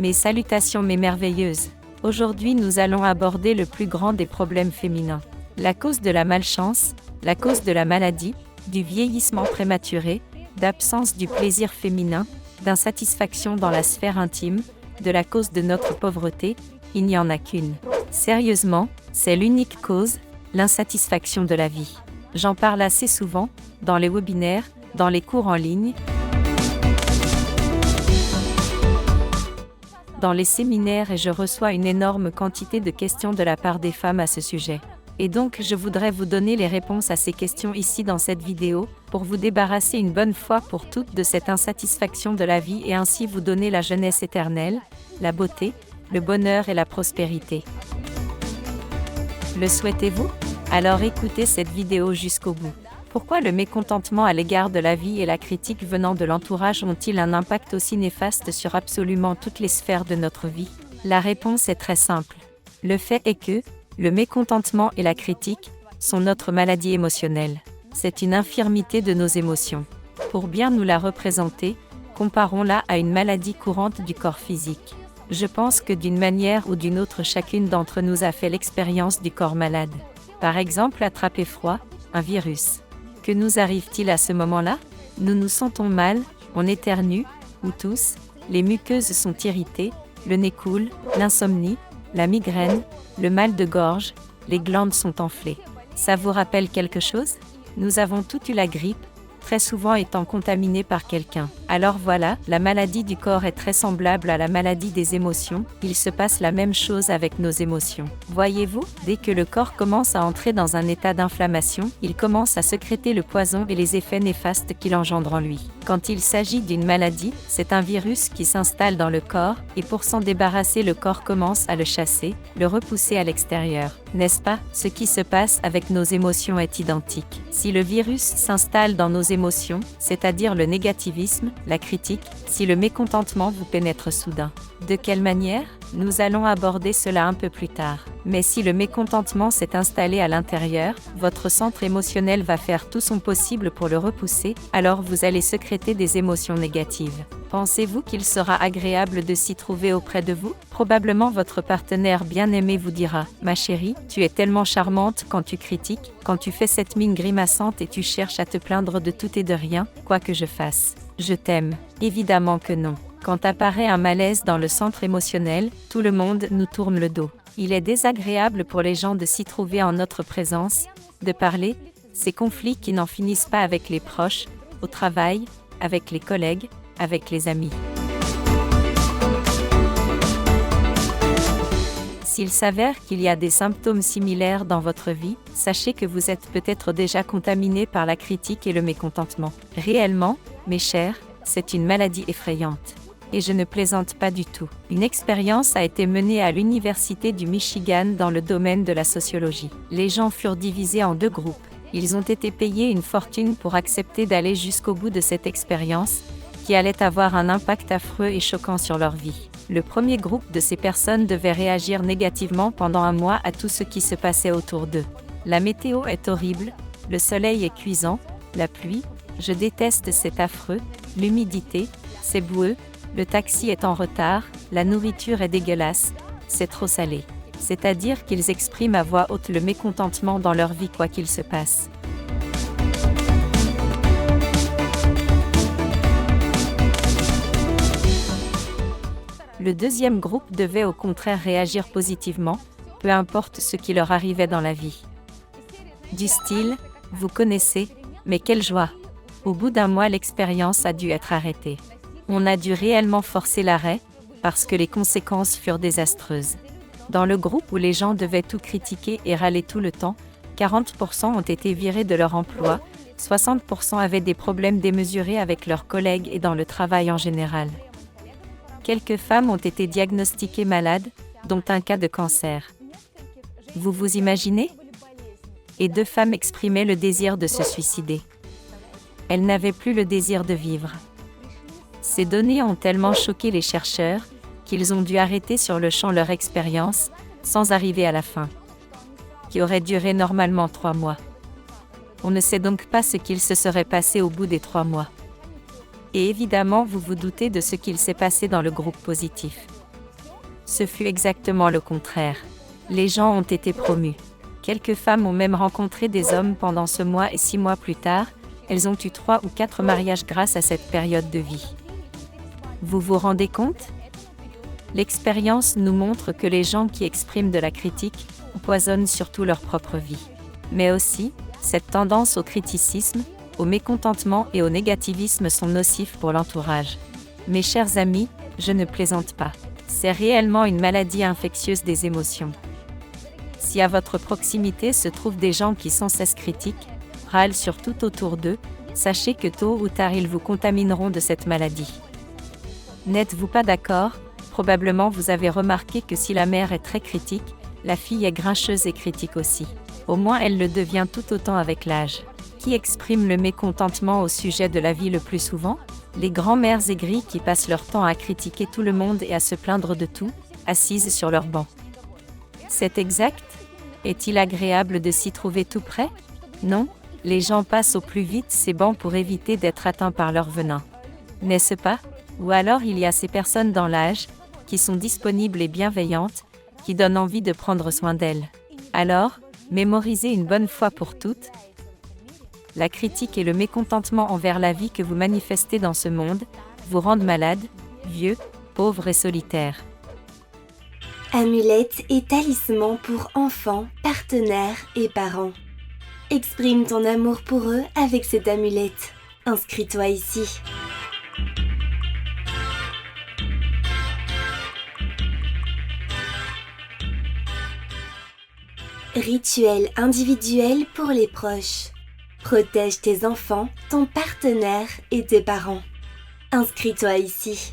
Mes salutations mes merveilleuses. Aujourd'hui nous allons aborder le plus grand des problèmes féminins. La cause de la malchance, la cause de la maladie, du vieillissement prématuré, d'absence du plaisir féminin, d'insatisfaction dans la sphère intime, de la cause de notre pauvreté, il n'y en a qu'une. Sérieusement, c'est l'unique cause, l'insatisfaction de la vie. J'en parle assez souvent, dans les webinaires, dans les cours en ligne, dans les séminaires et je reçois une énorme quantité de questions de la part des femmes à ce sujet. Et donc je voudrais vous donner les réponses à ces questions ici dans cette vidéo, pour vous débarrasser une bonne fois pour toutes de cette insatisfaction de la vie et ainsi vous donner la jeunesse éternelle, la beauté, le bonheur et la prospérité. Le souhaitez-vous? Alors écoutez cette vidéo jusqu'au bout. Pourquoi le mécontentement à l'égard de la vie et la critique venant de l'entourage ont-ils un impact aussi néfaste sur absolument toutes les sphères de notre vie? La réponse est très simple. Le fait est que, le mécontentement et la critique sont notre maladie émotionnelle. C'est une infirmité de nos émotions. Pour bien nous la représenter, comparons-la à une maladie courante du corps physique. Je pense que d'une manière ou d'une autre chacune d'entre nous a fait l'expérience du corps malade. Par exemple attraper froid, un virus. Que nous arrive-t-il à ce moment-là? Nous nous sentons mal, on éternue, ou tousse, les muqueuses sont irritées, le nez coule, l'insomnie, la migraine, le mal de gorge, les glandes sont enflées. Ça vous rappelle quelque chose? Nous avons toutes eu la grippe, très souvent étant contaminés par quelqu'un. Alors voilà, la maladie du corps est très semblable à la maladie des émotions, il se passe la même chose avec nos émotions. Voyez-vous, dès que le corps commence à entrer dans un état d'inflammation, il commence à sécréter le poison et les effets néfastes qu'il engendre en lui. Quand il s'agit d'une maladie, c'est un virus qui s'installe dans le corps, et pour s'en débarrasser le corps commence à le chasser, le repousser à l'extérieur. N'est-ce pas? Ce qui se passe avec nos émotions est identique. Si le virus s'installe dans nos émotions, c'est-à-dire le négativisme, la critique, si le mécontentement vous pénètre soudain. De quelle manière? Nous allons aborder cela un peu plus tard. Mais si le mécontentement s'est installé à l'intérieur, votre centre émotionnel va faire tout son possible pour le repousser, alors vous allez sécréter des émotions négatives. Pensez-vous qu'il sera agréable de s'y trouver auprès de vous? Probablement votre partenaire bien-aimé vous dira « Ma chérie, tu es tellement charmante quand tu critiques, quand tu fais cette mine grimaçante et tu cherches à te plaindre de tout et de rien, quoi que je fasse. Je t'aime. » Évidemment que non. Quand apparaît un malaise dans le centre émotionnel, tout le monde nous tourne le dos. Il est désagréable pour les gens de s'y trouver en notre présence, de parler, ces conflits qui n'en finissent pas avec les proches, au travail, avec les collègues, avec les amis. S'il s'avère qu'il y a des symptômes similaires dans votre vie, sachez que vous êtes peut-être déjà contaminé par la critique et le mécontentement. Réellement, mes chers, c'est une maladie effrayante. Et je ne plaisante pas du tout. Une expérience a été menée à l'Université du Michigan dans le domaine de la sociologie. Les gens furent divisés en deux groupes. Ils ont été payés une fortune pour accepter d'aller jusqu'au bout de cette expérience, qui allait avoir un impact affreux et choquant sur leur vie. Le premier groupe de ces personnes devait réagir négativement pendant un mois à tout ce qui se passait autour d'eux. La météo est horrible, le soleil est cuisant, la pluie, je déteste cet affreux, l'humidité, c'est boueux, le taxi est en retard, la nourriture est dégueulasse, c'est trop salé. C'est-à-dire qu'ils expriment à voix haute le mécontentement dans leur vie quoi qu'il se passe. Le deuxième groupe devait au contraire réagir positivement, peu importe ce qui leur arrivait dans la vie. Du style, vous connaissez, mais quelle joie! Au bout d'un mois l'expérience a dû être arrêtée. On a dû réellement forcer l'arrêt, parce que les conséquences furent désastreuses. Dans le groupe où les gens devaient tout critiquer et râler tout le temps, 40% ont été virés de leur emploi, 60% avaient des problèmes démesurés avec leurs collègues et dans le travail en général. Quelques femmes ont été diagnostiquées malades, dont un cas de cancer. Vous vous imaginez? Et 2 femmes exprimaient le désir de se suicider. Elles n'avaient plus le désir de vivre. Ces données ont tellement choqué les chercheurs, qu'ils ont dû arrêter sur le champ leur expérience, sans arriver à la fin, qui aurait duré normalement 3 mois. On ne sait donc pas ce qu'il se serait passé au bout des 3 mois. Et évidemment, vous vous doutez de ce qu'il s'est passé dans le groupe positif. Ce fut exactement le contraire. Les gens ont été promus. Quelques femmes ont même rencontré des hommes pendant ce mois et 6 mois plus tard, elles ont eu 3 ou 4 mariages grâce à cette période de vie. Vous vous rendez compte ? L'expérience nous montre que les gens qui expriment de la critique empoisonnent surtout leur propre vie. Mais aussi, cette tendance au criticisme, au mécontentement et au négativisme sont nocifs pour l'entourage. Mes chers amis, je ne plaisante pas. C'est réellement une maladie infectieuse des émotions. Si à votre proximité se trouvent des gens qui sans cesse critiquent, râlent sur tout autour d'eux, sachez que tôt ou tard ils vous contamineront de cette maladie. N'êtes-vous pas d'accord ? Probablement vous avez remarqué que si la mère est très critique, la fille est grincheuse et critique aussi. Au moins elle le devient tout autant avec l'âge. Qui exprime le mécontentement au sujet de la vie le plus souvent ? Les grands-mères aigries qui passent leur temps à critiquer tout le monde et à se plaindre de tout, assises sur leur banc. C'est exact ? Est-il agréable de s'y trouver tout près ? Non, les gens passent au plus vite ces bancs pour éviter d'être atteints par leur venin. N'est-ce pas ? Ou alors il y a ces personnes dans l'âge, qui sont disponibles et bienveillantes, qui donnent envie de prendre soin d'elles. Alors, mémorisez une bonne fois pour toutes. La critique et le mécontentement envers la vie que vous manifestez dans ce monde, vous rendent malade, vieux, pauvre et solitaire. Amulettes et talismans pour enfants, partenaires et parents. Exprime ton amour pour eux avec cette amulette. Inscris-toi ici. Rituel individuel pour les proches. Protège tes enfants, ton partenaire et tes parents. Inscris-toi ici.